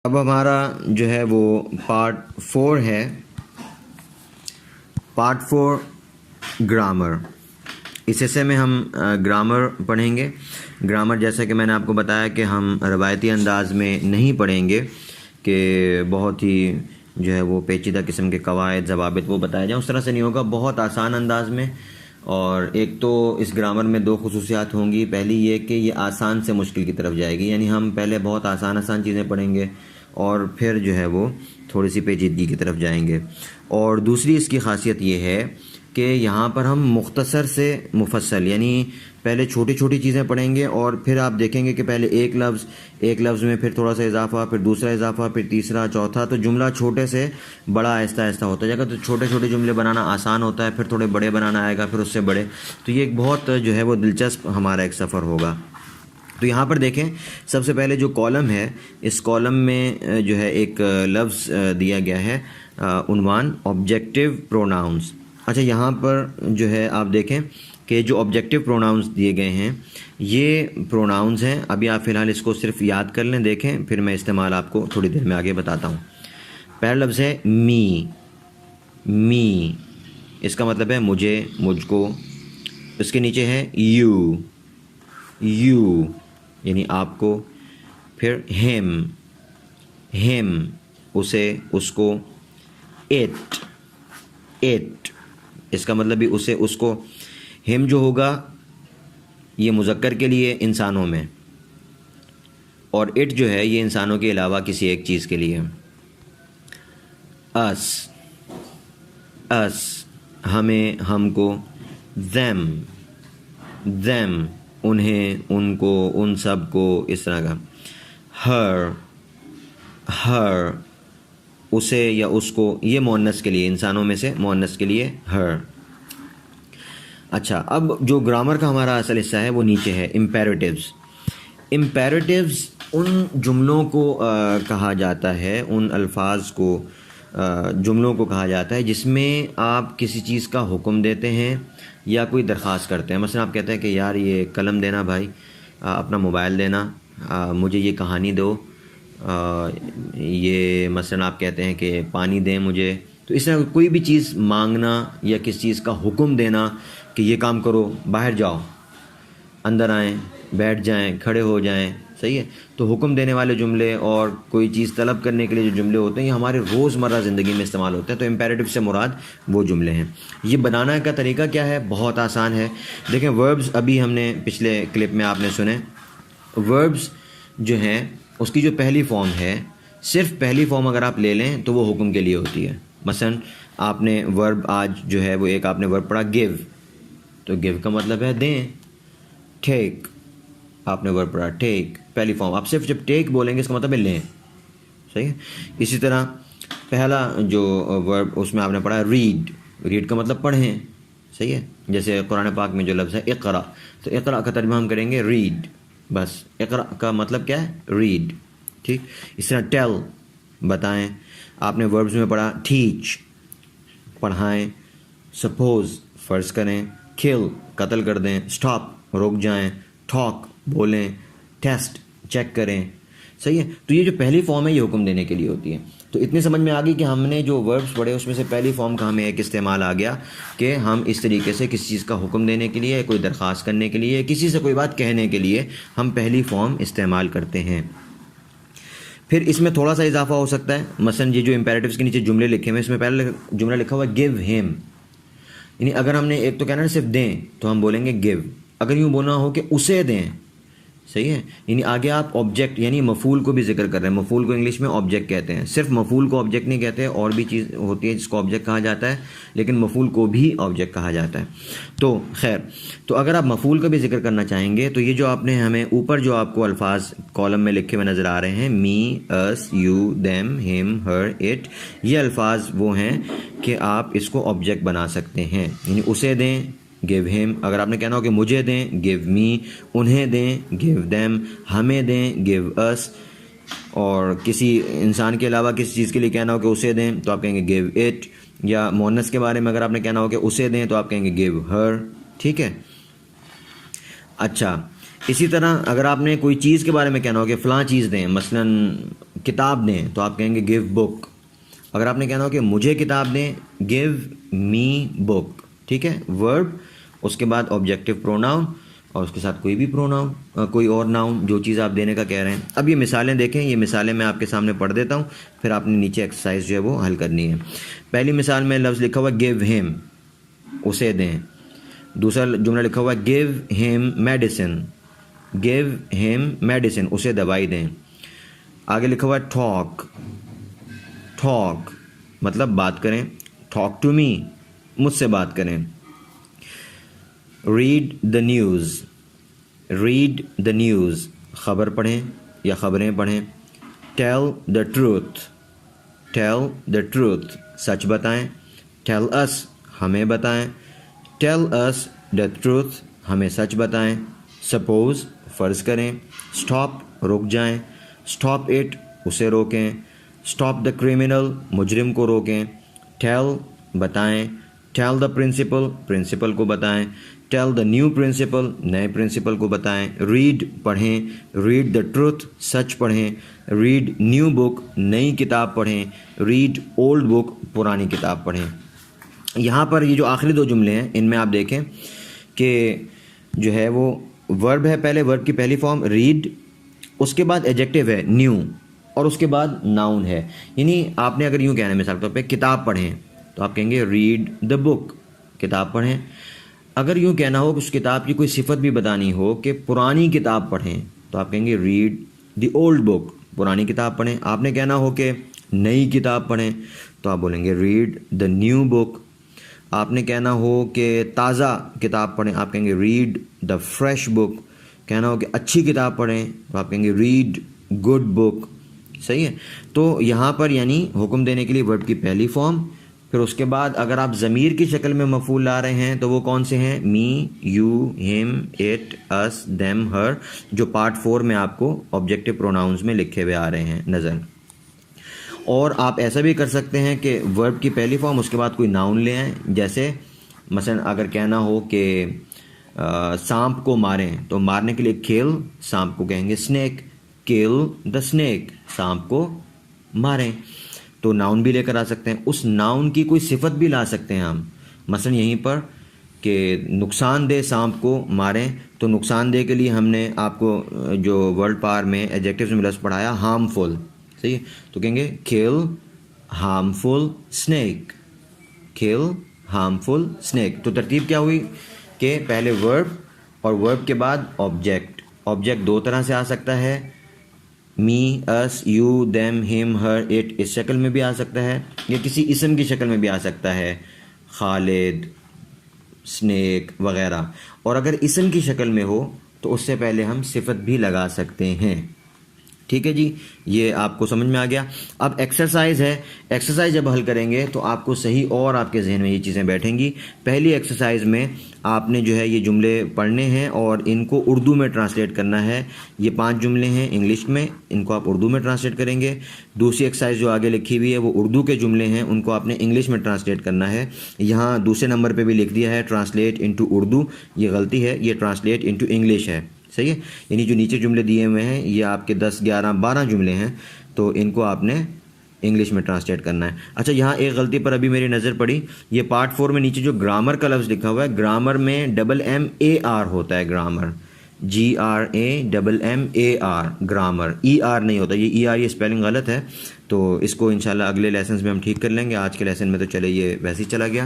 अब हमारा जो है वो पार्ट 4 है। Part 4 grammar. इस हिस्से में हम ग्रामर पढ़ेंगे। ग्रामर जैसा कि मैंने आपको बताया कि हम रवायती अंदाज में नहीं पढ़ेंगे कि बहुत ही जो है वो पेचीदा किस्म के कवायद ज़वाबित वो बताए जाएँ, उस तरह से नहीं होगा, बहुत आसान अंदाज में। और एक तो इस ग्रामर में दो खसूसियात होंगी। पहली ये कि ये आसान से मुश्किल की तरफ जाएगी, यानी हम पहले बहुत आसान चीज़ें पढ़ेंगे और फिर जो है वो थोड़ी सी पेचीदगी की तरफ जाएंगे। और दूसरी इसकी खासियत ये है कि यहाँ पर हम मुख्तसर से मुफस्सल, यानी पहले छोटी छोटी चीज़ें पढ़ेंगे और फिर आप देखेंगे कि पहले एक लफ्ज़ में फिर थोड़ा सा इजाफा, फिर दूसरा इजाफा, फिर तीसरा, चौथा, तो जुमला छोटे से बड़ा आहिस्ता आहिस्ता होता जाएगा। तो छोटे छोटे जुमले बनाना आसान होता है, फिर थोड़े बड़े बनाना आएगा, फिर उससे बड़े। तो ये एक बहुत जो है वो दिलचस्प हमारा एक सफ़र होगा। तो यहाँ पर देखें, सबसे पहले जो कॉलम है, इस कॉलम में जो है एक लफ्ज़ दिया गया है, उन्वान ऑब्जेक्टिव प्रोनाउंस। अच्छा, यहाँ पर जो है आप देखें कि जो ऑब्जेक्टिव प्रोनाउंस दिए गए हैं ये प्रोनाउंस हैं। अभी आप फ़िलहाल इसको सिर्फ याद कर लें, देखें, फिर मैं इस्तेमाल आपको थोड़ी देर में आगे बताता हूँ। पहला लफ्ज़ है मी। इसका मतलब है मुझे, मुझको। इसके नीचे है यू यानी आपको। फिर हिम उसे, उसको। इट इसका मतलब भी उसे, उसको। हिम जो होगा ये मुज़क्कर के लिए इंसानों में, और इट जो है ये इंसानों के अलावा किसी एक चीज़ के लिए। अस हमें, हमको। them उन्हें, उनको, उन सब को, इस तरह का। हर उसे या उसको, ये मुअन्नस के लिए, इंसानों में से मुअन्नस के लिए हर। अच्छा, अब जो ग्रामर का हमारा असल हिस्सा है वो नीचे है, इम्पेरेटिव्स उन जुमलों को कहा जाता है, उन अल्फाज को, जुमलों को कहा जाता है जिसमें आप किसी चीज़ का हुक्म देते हैं या कोई दरख्वास्त करते हैं। मसलन आप कहते हैं कि यार ये कलम देना भाई, अपना मोबाइल देना, मुझे ये कहानी दो, ये मसलन आप कहते हैं कि पानी दें मुझे। तो इस तरह कोई भी चीज़ मांगना या किसी चीज़ का हुक्म देना कि ये काम करो, बाहर जाओ, अंदर आएँ, बैठ जाएं, खड़े हो जाएं, सही है। तो हुक्म देने वाले जुमले और कोई चीज़ तलब करने के लिए जो जुमले होते हैं ये हमारे रोज़मर्रा ज़िंदगी में इस्तेमाल होते हैं। तो इम्पेरेटिव से मुराद वो जुमले हैं। ये बनाना का तरीका क्या है? बहुत आसान है। देखें, वर्ब्स अभी हमने पिछले क्लिप में आपने सुने। वर्ब्स जो हैं उसकी जो पहली फॉर्म है, सिर्फ पहली फॉर्म अगर आप ले लें तो वो हुक्म के लिए होती है। मसलन आपने वर्ब आज जो है वो एक आपने वर्ब पढ़ा गिव, तो गिव का मतलब है दें। टेक आपने वर्ब पढ़ा टेक, पहली फॉर्म। आप सिर्फ जब टेक बोलेंगे इसका मतलब है लें, सही है। इसी तरह पहला जो वर्ब उसमें आपने पढ़ा रीड का मतलब पढ़ें, सही है। जैसे कुरान पाक में जो लफ्ज़ है इक़रा, तो इक़रा का तर्जुमा हम करेंगे रीड, बस। इक़रा का मतलब क्या है? रीड, ठीक। इस तरह टेल बताएं। आपने वर्ब्स में पढ़ा टीच पढ़ाएं, सपोज़ फ़र्ज़ करें, किल कत्ल कर दें, स्टॉप रुक जाएं, टॉक बोलें, टेस्ट चेक करें, सही है। तो ये जो पहली फॉर्म है ये हुक्म देने के लिए होती है। तो इतनी समझ में आ गई कि हमने जो वर्ब्स पढ़े उसमें से पहली फॉर्म का हमें एक इस्तेमाल आ गया कि हम इस तरीके से किसी चीज़ का हुक्म देने के लिए, कोई दरख्वास्त करने के लिए, किसी से कोई बात कहने के लिए हम पहली फॉर्म इस्तेमाल करते हैं। फिर इसमें थोड़ा सा इजाफा हो सकता है। मसलन ये जो इम्पेरेटिव्स के नीचे जुमले लिखे हुए हैं, इसमें पहले जुमला लिखा हुआ है गिव हिम, यानी अगर हमने एक तो कहना है सिर्फ दें तो हम बोलेंगे गिव। अगर यूँ बोलना हो कि उसे दें, सही है, यानी आगे आप ऑब्जेक्ट यानी मफूल को भी जिक्र कर रहे हैं। मफूल को इंग्लिश में ऑब्जेक्ट कहते हैं। सिर्फ मफूल को ऑब्जेक्ट नहीं कहते, और भी चीज़ होती है जिसको ऑब्जेक्ट कहा जाता है, लेकिन मफूल को भी ऑब्जेक्ट कहा जाता है। तो खैर, तो अगर आप मफूल का भी जिक्र करना चाहेंगे तो ये जो आपने हमें ऊपर जो आपको अल्फाज कॉलम में लिखे हुए नज़र आ रहे हैं, me, us, you, them, him, her, it, ये अल्फाज वो हैं कि आप इसको ऑब्जेक्ट बना सकते हैं। यानी उसे दें, गिव हिम। अगर आपने कहना हो कि मुझे दें, गिव मी। उन्हें दें, गिव देम। हमें दें, गिव अस। और किसी इंसान के अलावा किसी चीज़ के लिए कहना हो कि उसे दें तो आप कहेंगे गिव इट। या मोनस के बारे में अगर आपने कहना हो कि उसे दें तो आप कहेंगे गिव हर, ठीक है। अच्छा, इसी तरह अगर आपने कोई चीज़ के बारे में कहना हो कि फ़लाँ चीज़ दें, मसलन किताब दें तो आप कहेंगे गिव बुक। अगर आपने कहना हो कि मुझे किताब दें, गिव मी बुक। ठीक है, वर्ब, उसके बाद ऑब्जेक्टिव प्रोनाउन और उसके साथ कोई भी प्रोनाउन, कोई और नाउन, जो चीज़ आप देने का कह रहे हैं। अब ये मिसालें देखें, ये मिसालें मैं आपके सामने पढ़ देता हूँ, फिर आपने नीचे एक्सरसाइज जो है वो हल करनी है। पहली मिसाल में लफ्ज़ लिखा हुआ गिव हिम, उसे दें। दूसरा जुमला लिखा हुआ give him medicine, give him medicine, उसे दवाई दें। आगे लिखा हुआ टॉक, टॉक मतलब बात करें, टॉक टू मी, मुझसे बात करें। Read the news, read the news, ख़बर पढ़ें या ख़बरें पढ़ें। Tell the truth, tell the truth, सच बताएं। टेल अस, हमें बताएं। टेल अस द ट्रूथ, हमें सच बताएं। सपोज़, फ़र्ज़ करें। स्टॉप, रुक जाएं। स्टॉप इट, उसे रोकें। स्टॉप द क्रिमिनल, मुजरिम को रोकें। टेल, बताएं। टेल द प्रिंसिपल, प्रिंसिपल को बताएं। टेल द न्यू प्रिंसिपल, नए प्रिंसिपल को बताएं। रीड, पढ़ें। रीड द ट्रूथ, सच पढ़ें। रीड न्यू बुक, नई किताब पढ़ें। रीड ओल्ड बुक, पुरानी किताब पढ़ें। यहाँ पर ये जो आखिरी दो जुमले हैं, इनमें आप देखें कि जो है वो वर्ब है, पहले वर्ब की पहली फॉर्म रीड, उसके बाद एडजेक्टिव है न्यू, और उसके बाद नाउन है। यानी आपने अगर यूँ कहना है मिसाल के तौर पे किताब पढ़ें तो आप कहेंगे रीड द बुक, किताब पढ़ें। अगर यूँ कहना हो कि उस किताब की कोई सिफत भी बतानी हो कि पुरानी किताब पढ़ें तो आप कहेंगे रीड द ओल्ड बुक, पुरानी किताब पढ़ें। आपने कहना हो कि नई किताब पढ़ें तो आप बोलेंगे रीड द न्यू बुक। आपने कहना हो कि ताज़ा किताब पढ़ें, आप कहेंगे रीड द फ्रेश बुक। कहना हो कि अच्छी किताब पढ़ें तो आप कहेंगे रीड गुड बुक। सही है। तो यहाँ पर यानी हुक्म देने के लिए वर्ब की पहली फॉर्म, फिर उसके बाद अगर आप ज़मीर की शक्ल में मफ़ूल ला रहे हैं तो वो कौन से हैं? Me, you, him, it, us, them, her, जो पार्ट 4 में आपको ऑब्जेक्टिव प्रोनाउंस में लिखे हुए आ रहे हैं नज़र। और आप ऐसा भी कर सकते हैं कि वर्ब की पहली फॉर्म, उसके बाद कोई नाउन ले आएँ। जैसे मसलन अगर कहना हो कि सांप को मारें तो मारने के लिए किल, सांप को कहेंगे स्नेक, किल द स्नेक, सांप को मारें। तो नाउन भी लेकर आ सकते हैं। उस नाउन की कोई सिफत भी ला सकते हैं हम, मसलन यहीं पर कि नुकसानदेह सांप को मारें, तो नुकसानदेह के लिए हमने आपको जो वर्ल्ड पावर में एडजेक्टिव्स में लफ्ज़ पढ़ाया हार्मफुल, सही है। तो कहेंगे किल हार्मफुल स्नेक, किल हार्मफुल स्नेक। तो तरतीब क्या हुई कि पहले वर्ब और वर्ब के बाद ऑब्जेक्ट। ऑब्जेक्ट दो तरह से आ सकता है, me, us, you, them, him, her, it, इस शक्ल में भी आ सकता है, या किसी इसम की शक्ल में भी आ सकता है, खालिद, स्नेक वगैरह। और अगर इसम की शक्ल में हो तो उससे पहले हम सिफत भी लगा सकते हैं। ठीक है जी, ये आपको समझ में आ गया। अब एक्सरसाइज है। एक्सरसाइज जब हल करेंगे तो आपको सही और आपके जहन में ये चीज़ें बैठेंगी। पहली एक्सरसाइज में आपने जो है ये जुमले पढ़ने हैं और इनको उर्दू में ट्रांसलेट करना है। ये 5 जुमले हैं इंग्लिश में, इनको आप उर्दू में ट्रांसलेट करेंगे। दूसरी एक्सरसाइज जो आगे लिखी हुई है वो उर्दू के जुमले हैं, उनको आपने इंग्लिश में ट्रांसलेट करना है। यहाँ दूसरे नंबर पर भी लिख दिया है ट्रांसलेट इनटू उर्दू, ये गलती है, ये ट्रांसलेट इनटू इंग्लिश है, सही है। यानी जो नीचे जुमले दिए हुए हैं ये आपके 10, 11, 12 जुमले हैं, तो इनको आपने इंग्लिश में ट्रांसलेट करना है। अच्छा, यहाँ एक गलती पर अभी मेरी नज़र पड़ी, ये पार्ट 4 में नीचे जो ग्रामर का लफ्ज़ लिखा हुआ है, ग्रामर में MMAR होता है, ग्रामर GRAMMAR, ग्रामर, ER नहीं होता, ये ER, ये स्पेलिंग गलत है। तो इसको इंशाल्लाह अगले लेसन में हम ठीक कर लेंगे। आज के लेसन में तो चले ये वैसे ही चला गया।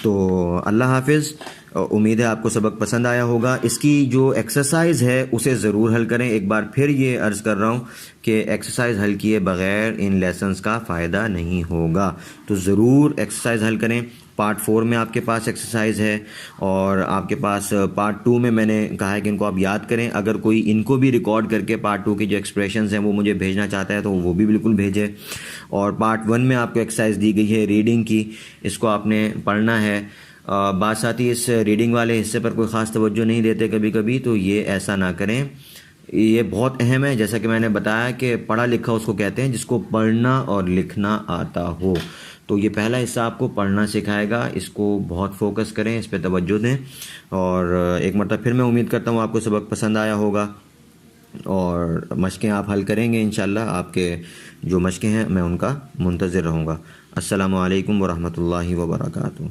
तो अल्लाह हाफिज़। उम्मीद है आपको सबक पसंद आया होगा। इसकी जो एक्सरसाइज है उसे ज़रूर हल करें। एक बार फिर ये अर्ज़ कर रहा हूँ कि एक्सरसाइज हल किए बग़ैर इन लेसन्स का फ़ायदा नहीं होगा, तो ज़रूर एक्सरसाइज हल करें। पार्ट 4 में आपके पास एक्सरसाइज है और आपके पास पार्ट 2 में मैंने कहा है कि इनको आप याद करें। अगर कोई इनको भी रिकॉर्ड करके पार्ट 2 की जो एक्सप्रेशंस हैं वो मुझे भेजना चाहता है तो वो भी बिल्कुल भेजे। और पार्ट 1 में आपको एक्सरसाइज दी गई है रीडिंग की, इसको आपने पढ़ना है। बात साथ ही इस रीडिंग वाले हिस्से पर कोई ख़ास तवज्जो नहीं देते कभी कभी, तो ये ऐसा ना करें, ये बहुत अहम है। जैसा कि मैंने बताया कि पढ़ा लिखा उसको कहते हैं जिसको पढ़ना और लिखना आता हो। तो ये पहला हिस्सा आपको पढ़ना सिखाएगा, इसको बहुत फोकस करें, इस पर तवज्जो दें। और एक मरतबा फिर मैं उम्मीद करता हूँ आपको सबक पसंद आया होगा। और मशक़ें आप हल करेंगे इंशाअल्लाह। आपके जो मशक़ें हैं मैं उनका मुंतज़िर रहूँगा। अस्सलामु अलैकुम व रहमतुल्लाहि व बरकातुहू।